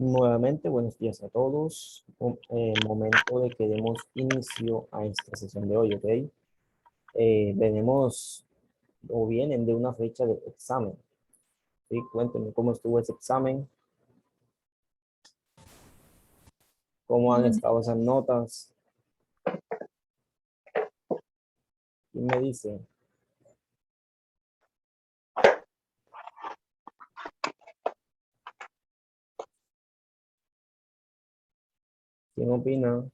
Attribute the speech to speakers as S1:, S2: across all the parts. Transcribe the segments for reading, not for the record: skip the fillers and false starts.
S1: Nuevamente, buenos días a todos. Momento de que demos inicio a esta sesión de hoy, ¿ok? Venimos o vienen de una fecha de examen, ¿sí? Cuéntenme cómo estuvo ese examen, cómo han estado esas notas. ¿Quién me dice? ¿Quién opina?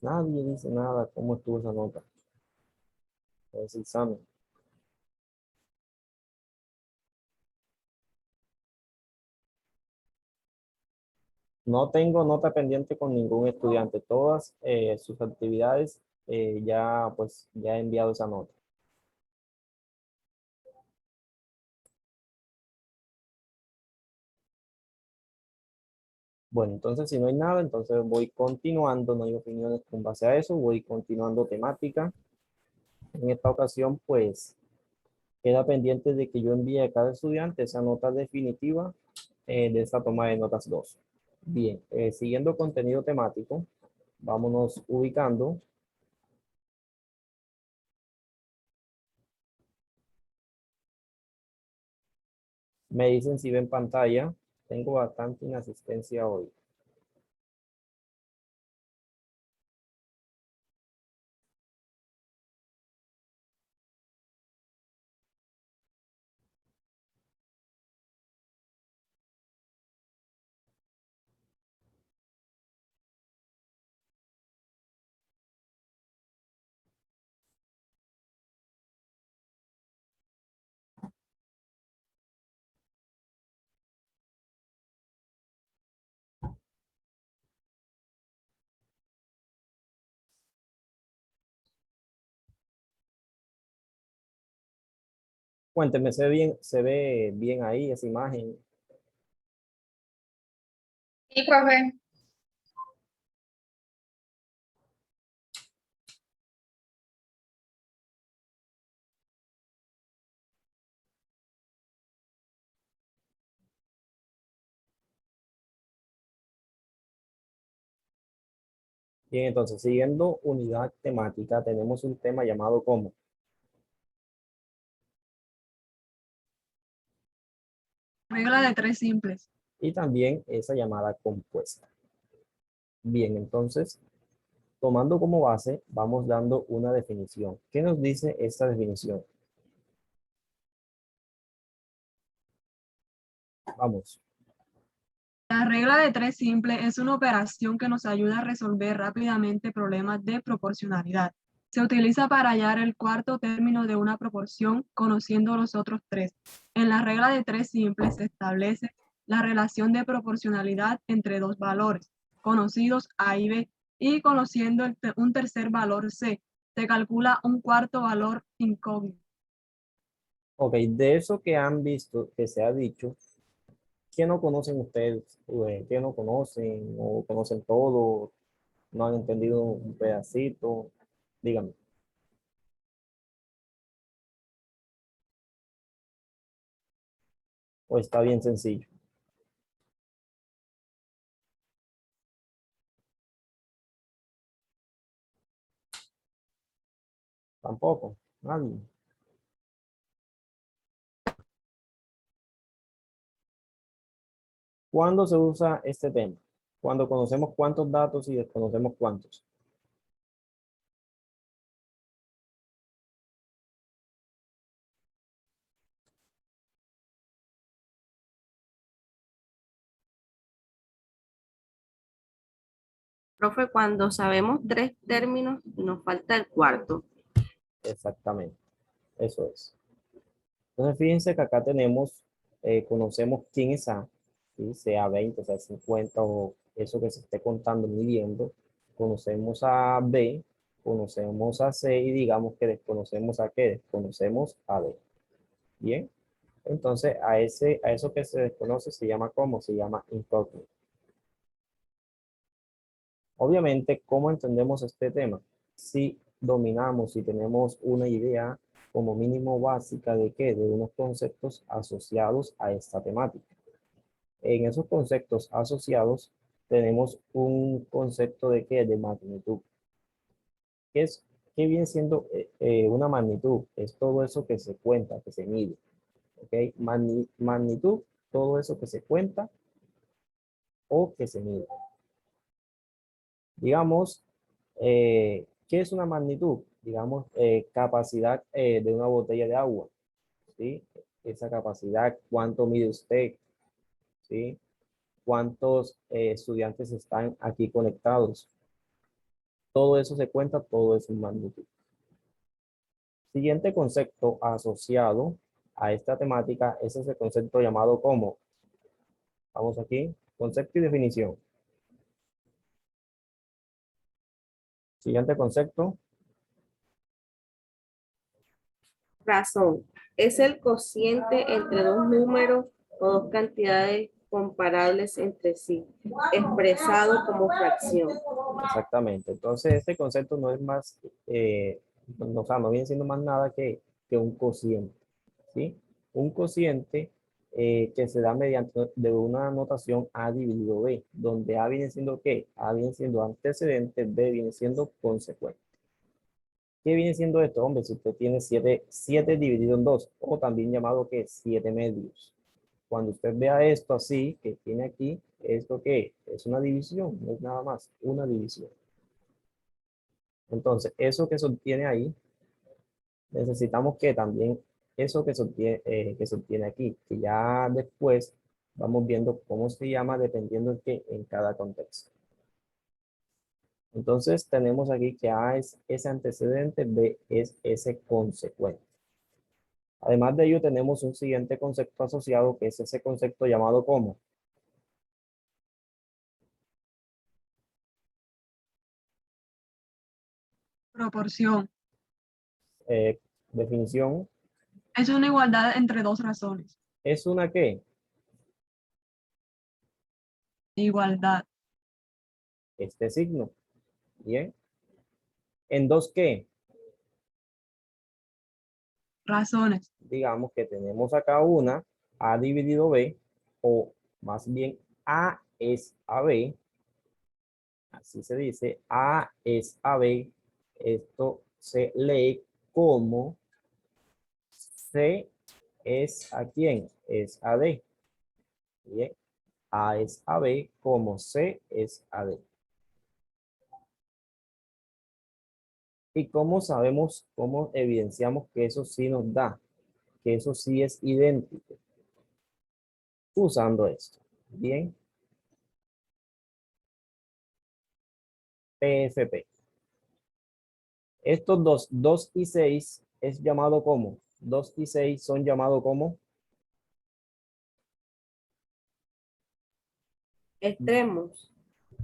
S1: Nadie dice nada. ¿Cómo estuvo esa nota? Ese examen. No tengo nota pendiente con ningún estudiante. Todas sus actividades ya he enviado esa nota. Bueno, entonces si no hay nada, entonces voy continuando, no hay opiniones con base a eso, voy continuando temática. En esta ocasión, pues, queda pendiente de que yo envíe a cada estudiante esa nota definitiva de esta toma de notas 2. Bien, siguiendo contenido temático, vámonos ubicando. Me dicen si ven pantalla, tengo bastante inasistencia hoy. Cuéntenme, se ve bien ahí esa imagen?
S2: Sí, profe.
S1: Bien, entonces, siguiendo unidad temática, tenemos un tema llamado como
S2: Regla de tres simples.
S1: y también esa llamada compuesta. Bien, entonces, tomando como base, vamos dando una definición. ¿Qué nos dice esta definición? Vamos.
S2: La regla de tres simple es una operación que nos ayuda a resolver rápidamente problemas de proporcionalidad. Se utiliza para hallar el cuarto término de una proporción conociendo los otros tres. En la regla de tres simples se establece la relación de proporcionalidad entre dos valores, conocidos A y B, y conociendo un tercer valor C. Se calcula un cuarto valor incógnito.
S1: Ok, de eso que han visto, que se ha dicho, ¿qué no conocen ustedes? ¿Qué no conocen? ¿O conocen todo? ¿No han entendido un pedacito? Díganme. ¿O está bien sencillo? Tampoco. Nadie. ¿Cuándo se usa este tema? Cuando conocemos cuántos datos y desconocemos cuántos.
S3: Profe, cuando sabemos tres términos, nos falta el cuarto.
S1: Exactamente. Eso es. Entonces, fíjense que acá tenemos, conocemos quién es A, ¿sí? Sea 20, sea 50 o eso que se esté contando, midiendo. Conocemos a B, conocemos a C y digamos que desconocemos a qué, desconocemos a D. Bien. Entonces, a eso que se desconoce se llama ¿cómo? Se llama incógnito. Obviamente, ¿cómo entendemos este tema? Si dominamos, si tenemos una idea como mínimo básica de qué? De unos conceptos asociados a esta temática. En esos conceptos asociados tenemos un concepto de qué? De magnitud. ¿Qué viene siendo una magnitud? Es todo eso que se cuenta, que se mide. ¿Ok? Magnitud, todo eso que se cuenta o que se mide. Digamos, ¿qué es una magnitud? Digamos, capacidad de una botella de agua, ¿sí? Esa capacidad, ¿cuánto mide usted? ¿Sí? ¿Cuántos estudiantes están aquí conectados? Todo eso se cuenta, todo es un magnitud. Siguiente concepto asociado a esta temática es ese concepto llamado como. Vamos aquí, concepto y definición. Siguiente concepto.
S3: Razón. Es el cociente entre dos números o dos cantidades comparables entre sí, expresado como fracción.
S1: Exactamente. Entonces, este concepto no es más, o sea, no viene siendo más nada que un cociente, ¿sí? Un cociente que se da mediante de una notación A dividido B, donde A viene siendo ¿qué? A viene siendo antecedente, B viene siendo consecuente. ¿Qué viene siendo esto? Hombre, si usted tiene 7 dividido en 2, o también llamado que 7 medios. Cuando usted vea esto así, que tiene aquí, ¿esto qué? Es una división, no es nada más, una división. Entonces, eso que se obtiene ahí, necesitamos que también eso que se obtiene aquí, que ya después vamos viendo cómo se llama dependiendo de qué en cada contexto. Entonces, tenemos aquí que A es ese antecedente, B es ese consecuente. Además de ello, tenemos un siguiente concepto asociado, que es ese concepto llamado como.
S2: Proporción.
S1: Definición.
S2: Es una igualdad entre dos razones.
S1: ¿Es una qué?
S2: Igualdad.
S1: Este signo. Bien. ¿En dos qué?
S2: Razones.
S1: Digamos que tenemos acá una A dividido B, o más bien A es a B, así se dice, A es a B. Esto se lee como C es a quién, es a D. Bien, A es a B como C es a D. ¿Y cómo sabemos, cómo evidenciamos que eso sí nos da, que eso sí es idéntico? Usando esto. Bien, PFP. Estos 2 y 6 es llamado como. 2 y 6 son llamados como
S3: Extremos.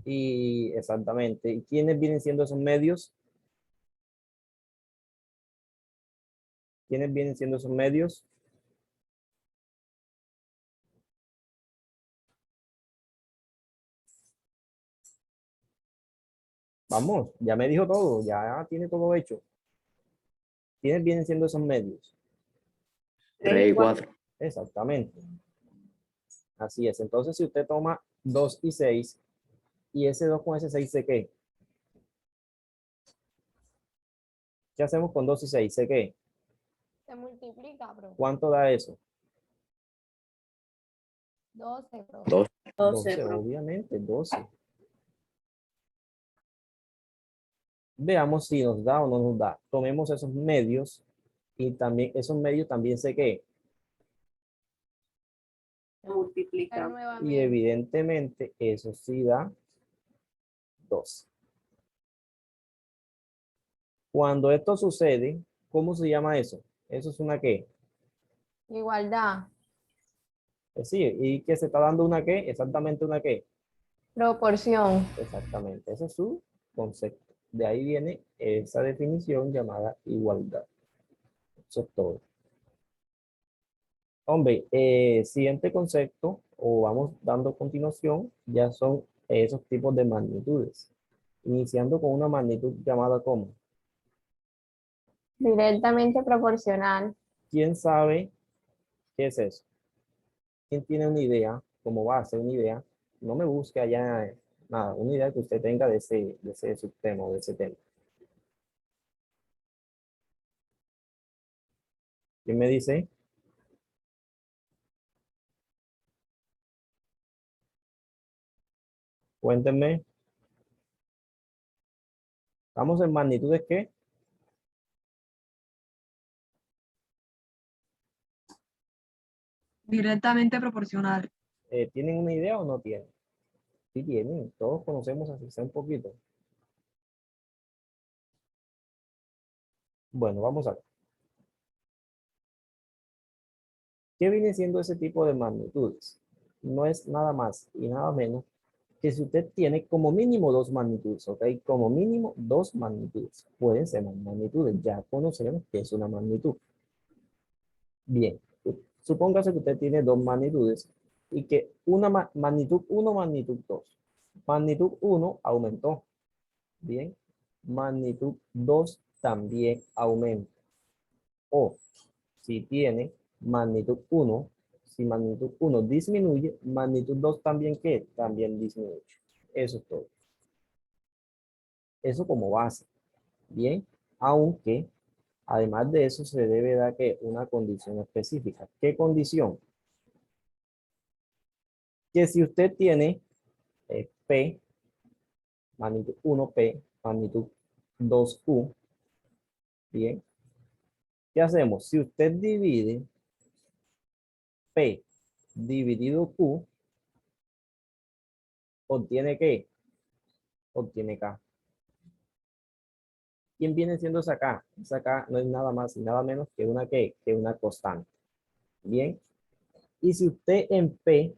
S1: y exactamente. ¿Y quiénes vienen siendo esos medios? ¿Quiénes vienen siendo esos medios? Vamos, ya me dijo todo, ya tiene todo hecho. ¿Quiénes vienen siendo esos medios?
S4: 3 y 4.
S1: Exactamente. Así es. Entonces, si usted toma 2 y 6, y ese 2 con ese 6, ¿sé qué? ¿Qué hacemos con 2 y 6? ¿Sé qué?
S5: Se multiplica, bro.
S1: ¿Cuánto da eso?
S5: 12, bro.
S4: 2.
S3: 12,
S1: 12,
S3: bro.
S1: obviamente, 12. Veamos si nos da o no nos da. Tomemos esos medios y también esos medios también sé qué.
S3: Se multiplica.
S1: Y
S5: Nuevamente.
S1: evidentemente eso sí da 12. Cuando esto sucede, ¿cómo se llama eso? Eso es una qué.
S5: Igualdad.
S1: Sí, y que se está dando una qué, exactamente una qué.
S5: Proporción.
S1: Exactamente, ese es su concepto. De ahí viene esa definición llamada igualdad. Eso es todo. Hombre, siguiente concepto, o vamos dando continuación, ya son esos tipos de magnitudes. Iniciando con una magnitud llamada como.
S5: Directamente proporcional.
S1: ¿Quién sabe qué es eso? ¿Quién tiene una idea? ¿Cómo va a ser una idea? No me busque allá nada, una idea que usted tenga de ese subtema o de ese tema. ¿Quién me dice? Cuéntenme. ¿Estamos en magnitudes qué?
S2: Directamente proporcional.
S1: ¿Tienen una idea o no tienen? Sí tienen, todos conocemos así sea un poquito. Bueno, vamos a ver. ¿Qué viene siendo ese tipo de magnitudes? No es nada más y nada menos que si usted tiene como mínimo dos magnitudes, ¿ok? Como mínimo dos magnitudes. Pueden ser más magnitudes, ya conocemos que es una magnitud. Bien, supóngase que usted tiene dos magnitudes y que una magnitud 1, magnitud 2. Magnitud 1 aumentó. Bien, magnitud 2 también aumenta. O si tiene magnitud 1, si magnitud 1 disminuye, magnitud 2 también ¿qué? También disminuye. Eso es todo. Eso como base. Bien, aunque además de eso se debe dar que una condición específica. ¿Qué condición? Que si usted tiene P, magnitud 1P, magnitud 2Q, bien, ¿qué hacemos? Si usted divide P dividido Q, obtiene ¿qué? Obtiene K. ¿Quién viene siendo esa K? Esa K no es nada más y nada menos que una ¿qué? Que una constante. Bien. Y si usted en P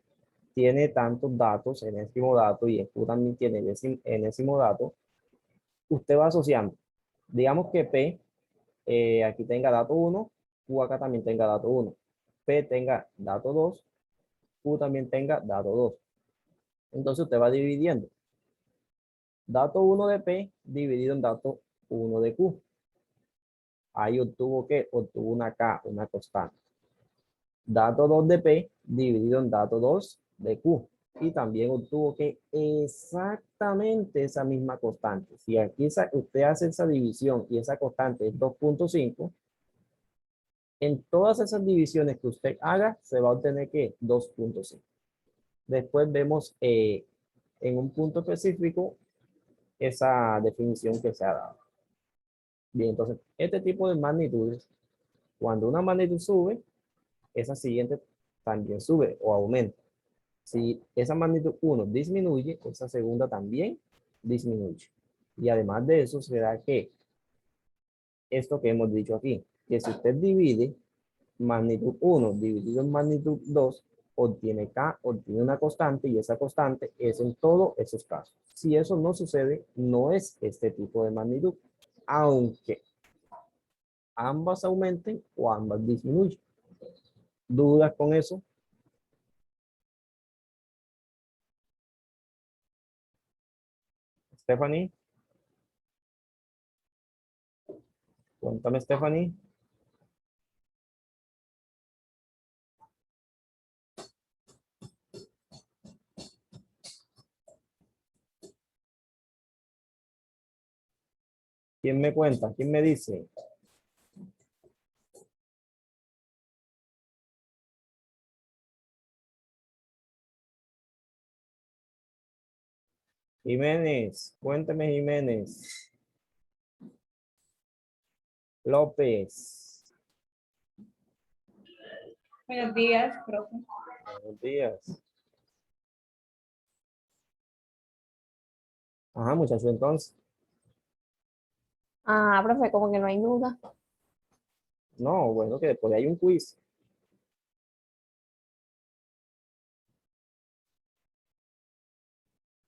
S1: tiene tantos datos, enésimo dato, y en Q también tiene enésimo dato, usted va asociando. Digamos que P aquí tenga dato 1, Q acá también tenga dato 1. P tenga dato 2, Q también tenga dato 2. Entonces usted va dividiendo. Dato 1 de P dividido en dato 1 de Q. Ahí obtuvo ¿qué? Obtuvo una K, una constante. Dato 2 de P dividido en dato 2 de Q. Y también obtuvo que exactamente esa misma constante. Si aquí usted hace esa división y esa constante es 2.5, en todas esas divisiones que usted haga, se va a obtener que 2.5. Después vemos en un punto específico esa definición que se ha dado. Bien, entonces, este tipo de magnitudes, cuando una magnitud sube, esa siguiente también sube o aumenta. Si esa magnitud 1 disminuye, esa segunda también disminuye. Y además de eso, se da que esto que hemos dicho aquí, que si usted divide magnitud 1 dividido en magnitud 2, obtiene K, obtiene una constante y esa constante es en todos esos casos. Si eso no sucede, no es este tipo de magnitud, aunque ambas aumenten o ambas disminuyen. ¿Dudas con eso? Stephanie. Cuéntame, Stephanie. ¿Quién me cuenta? ¿Quién me dice? Jiménez, cuénteme Jiménez. López.
S6: Buenos días, profe.
S1: Buenos días. Ajá, muchacho, entonces.
S5: Ah, profe, como que no hay duda.
S1: No, bueno, que después hay un quiz.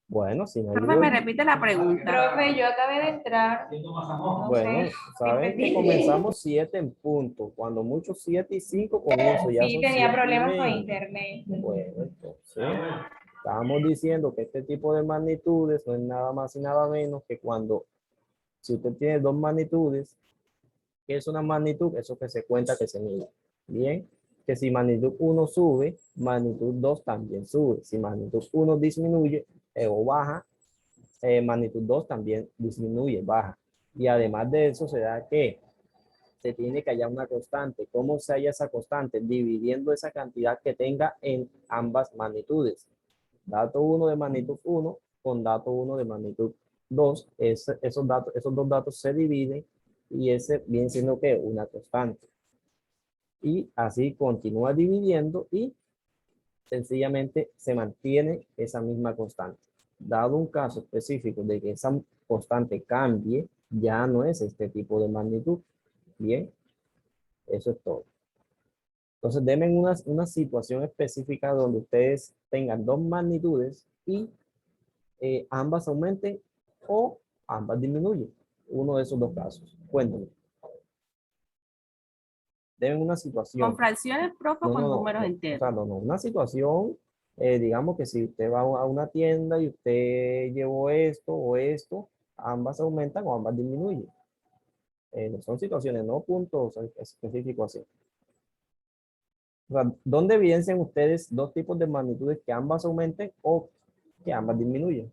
S1: Bueno, si no hay
S3: Profe, me
S1: duda.
S3: repite la pregunta.
S6: Profe, yo acabé de entrar. No
S1: Bueno,
S6: sé.
S1: saben que comenzamos 7 en punto. Cuando mucho 7 y 5 comienzo, ya
S6: Sí,
S1: son
S6: tenía
S1: 7 y
S6: problemas con
S1: 20.
S6: internet.
S1: Bueno, entonces, estábamos diciendo que este tipo de magnitudes no es nada más y nada menos que cuando, si usted tiene dos magnitudes ¿Qué es una magnitud? Eso que se cuenta, que se mide. Bien, que si magnitud 1 sube, magnitud 2 también sube. Si magnitud 1 disminuye o baja, magnitud 2 también disminuye, baja. Y además de eso se da que se tiene que hallar una constante. ¿Cómo se halla esa constante? Dividiendo esa cantidad que tenga en ambas magnitudes. Dato 1 de magnitud 1 con dato 1 de magnitud 2. Esos dos datos se dividen y ese viene siendo que una constante. Y así continúa dividiendo y sencillamente se mantiene esa misma constante. Dado un caso específico de que esa constante cambie, ya no es este tipo de magnitud. Bien, eso es todo. Entonces, denme una situación específica donde ustedes tengan dos magnitudes y ambas aumenten o ambas disminuyen. Uno de esos dos casos. Cuéntenme. Denme una situación.
S3: ¿Con fracciones, profe, o con números
S1: O
S3: enteros?
S1: sea, no. Una situación, digamos que si usted va a una tienda y usted llevó esto o esto, ambas aumentan o ambas disminuyen. Son situaciones, no puntos específicos así. O sea, ¿dónde evidencian ustedes dos tipos de magnitudes que ambas aumenten o que ambas disminuyen?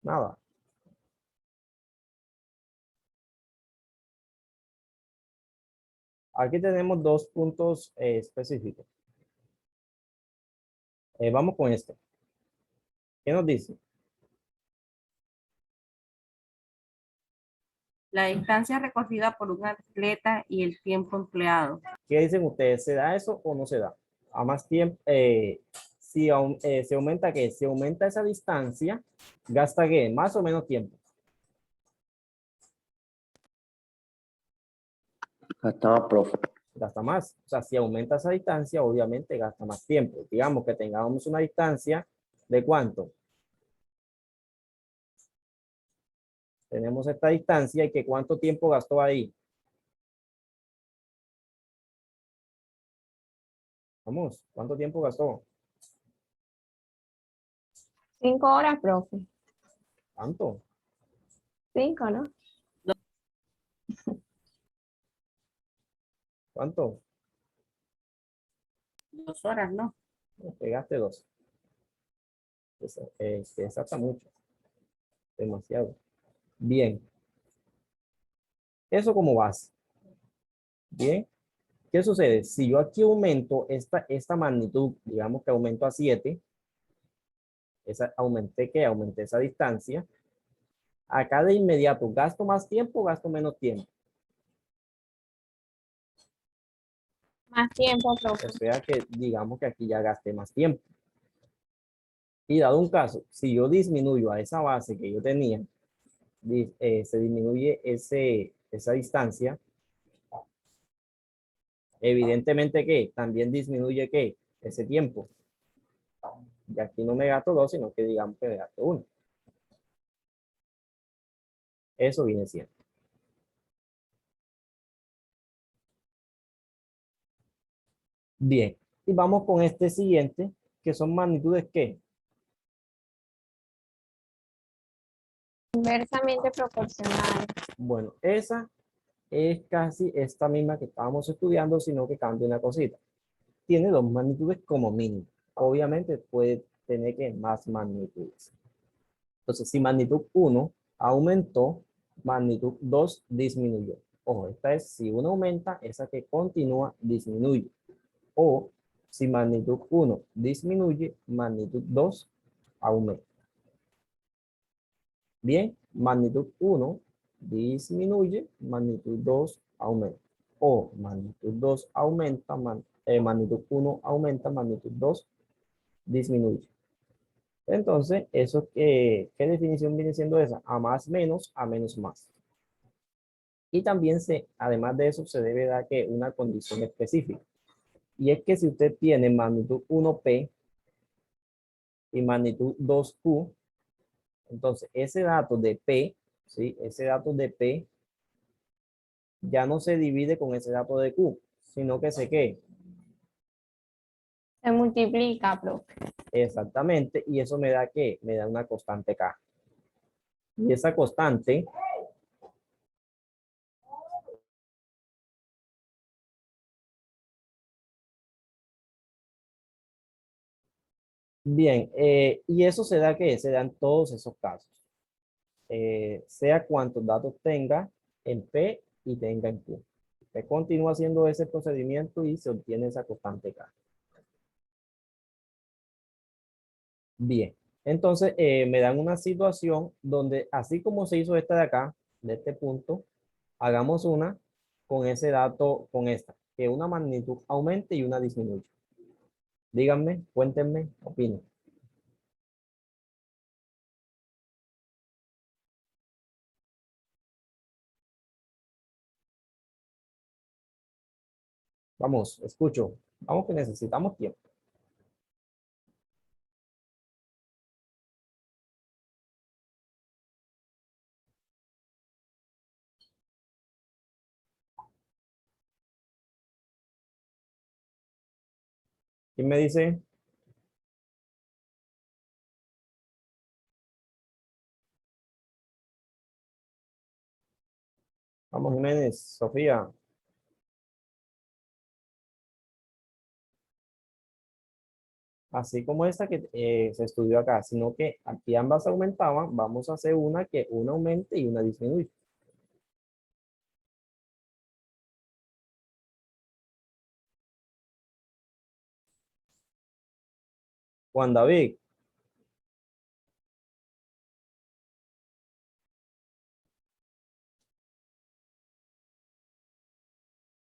S1: Nada. Aquí tenemos dos puntos específicos. Vamos con este. ¿Qué nos dice?
S3: La distancia recorrida por un atleta y el tiempo empleado.
S1: ¿Qué dicen ustedes? ¿Se da eso o no se da? A más tiempo, se aumenta ¿qué? Si aumenta esa distancia, ¿gasta qué? Más o menos tiempo.
S4: Gastaba, profe.
S1: Gasta más. O sea, si aumenta esa distancia, obviamente gasta más tiempo. Digamos que tengamos una distancia de ¿cuánto? Tenemos esta distancia y que ¿cuánto tiempo gastó ahí? Vamos, ¿cuánto tiempo gastó?
S5: 5 horas, profe.
S1: ¿Cuánto?
S5: 5, ¿no?
S1: ¿Cuánto?
S3: 2 horas, ¿no?
S1: Pegaste 2. Se desata mucho. Demasiado. Bien. Eso como base. Bien. ¿Qué sucede? Si yo aquí aumento esta magnitud, digamos que aumento a 7, aumenté esa distancia. Acá de inmediato, ¿gasto más tiempo o gasto menos tiempo?
S5: Más tiempo, profe.
S1: O sea que digamos que aquí ya gasté más tiempo. Y dado un caso, si yo disminuyo a esa base que yo tenía, se disminuye esa distancia, evidentemente que también disminuye que ese tiempo. Y aquí no me gasto 2, sino que digamos que me gasto 1. Eso viene siendo. Bien, y vamos con este siguiente, que son magnitudes que
S5: Inversamente proporcional.
S1: bueno, esa es casi esta misma que estábamos estudiando, sino que cambia una cosita. Tiene dos magnitudes como mínimo. Obviamente puede tener que más magnitudes. Entonces, si magnitud 1 aumentó, magnitud 2 disminuyó. Ojo, esta es si 1 aumenta, esa que continúa disminuye. O si magnitud 1 disminuye, magnitud 2 aumenta. Bien, magnitud 1 disminuye, magnitud 2 aumenta. O magnitud 2 aumenta, magnitud 1 aumenta, magnitud 2 disminuye. Entonces, eso ¿qué definición viene siendo esa? A más menos, a menos más. Y también además de eso, se debe dar que una condición específica. Y es que si usted tiene magnitud 1P y magnitud 2Q, Entonces, ese dato de P, ¿sí? Ese dato de P ya no se divide con ese dato de Q, sino que se qué.
S5: Se multiplica, profe.
S1: Exactamente, y eso me da ¿qué? Me da una constante K. Y esa constante bien, y eso se da ¿qué? Se da en todos esos casos. Sea cuantos datos tenga en P y tenga en Q. Se continúa haciendo ese procedimiento y se obtiene esa constante K. Bien, entonces me dan una situación donde así como se hizo esta de acá, de este punto, hagamos una con ese dato, con esta, que una magnitud aumente y una disminuya. Díganme, cuéntenme, opinen. Vamos, escucho. Vamos que necesitamos tiempo. ¿Quién me dice? Vamos, Jiménez, Sofía. Así como esta que se estudió acá, sino que aquí ambas aumentaban, vamos a hacer una que una aumente y una disminuye. Juan David,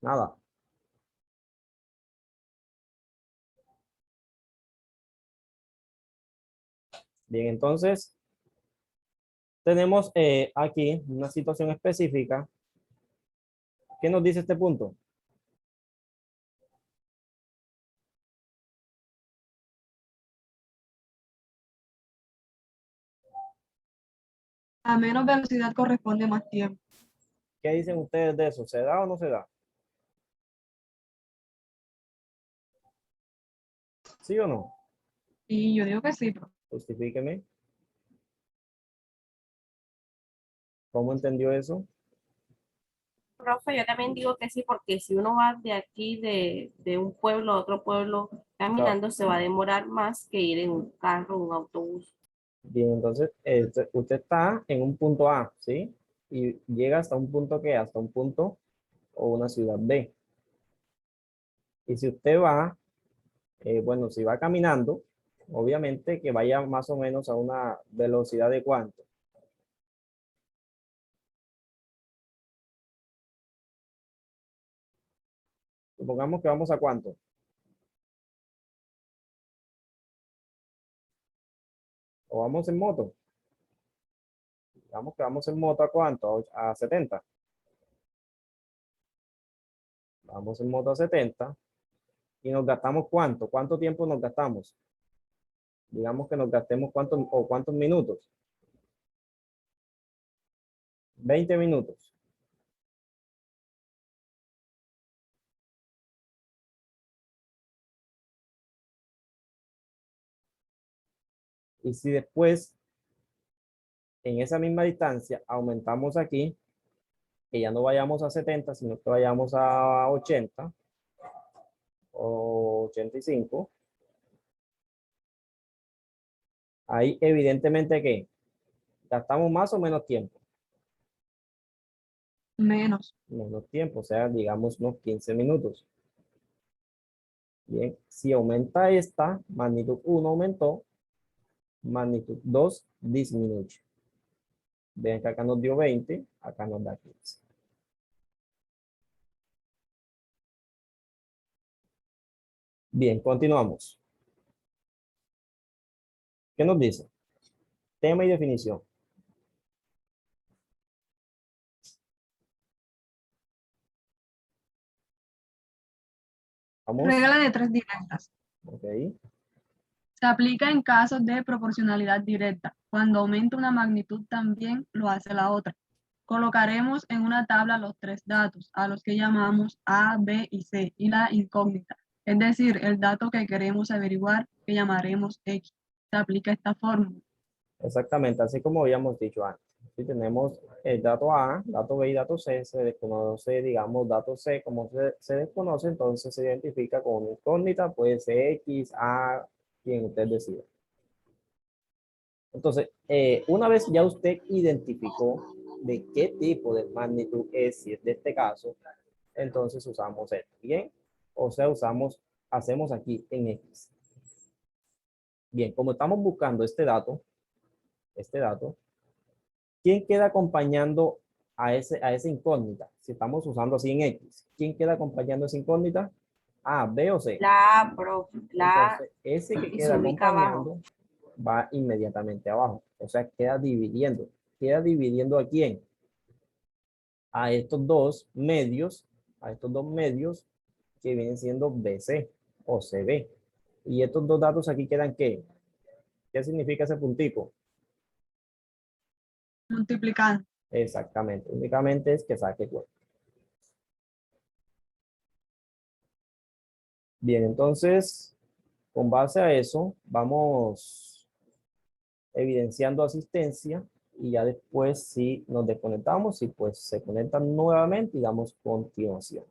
S1: nada. Bien, entonces tenemos aquí una situación específica. ¿Qué nos dice este punto?
S2: A menos velocidad corresponde más tiempo.
S1: ¿Qué dicen ustedes de eso? ¿Se da o no se da? ¿Sí o no?
S2: Y yo digo que sí, profe.
S1: Justifíqueme. ¿Cómo entendió eso?
S3: Profe, yo también digo que sí, porque si uno va de aquí, de un pueblo a otro pueblo,
S1: Claro.
S3: caminando, se va a demorar más que ir en un carro, un autobús.
S1: Bien, entonces usted está en un punto A, ¿sí? Y llega hasta un punto que, hasta un punto o una ciudad B. Y si usted va, bueno, si va caminando, obviamente que vaya más o menos a una velocidad de cuánto. Supongamos que vamos a cuánto. O vamos en moto. Digamos que vamos en moto a cuánto, a 70. Vamos en moto a 70 y nos gastamos cuánto. ¿Cuánto tiempo nos gastamos? Digamos que nos gastemos cuántos o cuántos minutos. 20 minutos. Y si después, en esa misma distancia, aumentamos aquí, que ya no vayamos a 70, sino que vayamos a 80 o 85, ahí evidentemente que gastamos más o menos tiempo.
S2: Menos.
S1: Menos tiempo, o sea, digamos unos 15 minutos. Bien, si aumenta esta, magnitud 1 aumentó, magnitud 2 disminuye. Ven que acá nos dio 20, acá nos da 15. Bien, continuamos. ¿Qué nos dice? Tema y definición. Vamos.
S2: Regla de tres directas.
S1: Ok.
S2: Se aplica en casos de proporcionalidad directa. Cuando aumenta una magnitud también lo hace la otra. Colocaremos en una tabla los tres datos, a los que llamamos A, B y C, y la incógnita, es decir, el dato que queremos averiguar, que llamaremos X. Se aplica esta fórmula.
S1: Exactamente, así como habíamos dicho antes. Si tenemos el dato A, dato B y dato C, se desconoce, digamos, dato C, como se desconoce, entonces se identifica con una incógnita, puede ser X, A, quien usted decida. Entonces, una vez ya usted identificó de qué tipo de magnitud es, si es de este caso, entonces usamos esto, ¿bien? O sea, hacemos aquí en X. Bien, como estamos buscando este dato, ¿quién queda acompañando a esa incógnita? Si estamos usando así en X, ¿quién queda acompañando esa incógnita? A, B o C.
S3: La A, profe. La A
S1: Entonces, ese que
S3: y
S1: queda
S3: se ubica abajo.
S1: acompañando va inmediatamente abajo. O sea, queda dividiendo. ¿Queda dividiendo a quién? A estos dos medios que vienen siendo BC o CB. Y estos dos datos aquí quedan ¿qué? ¿Qué significa ese puntico?
S2: Multiplicando.
S1: Exactamente, únicamente es que saque cuenta. Bien, entonces, con base a eso, vamos evidenciando asistencia y ya después si nos desconectamos y pues se conectan nuevamente y damos continuación.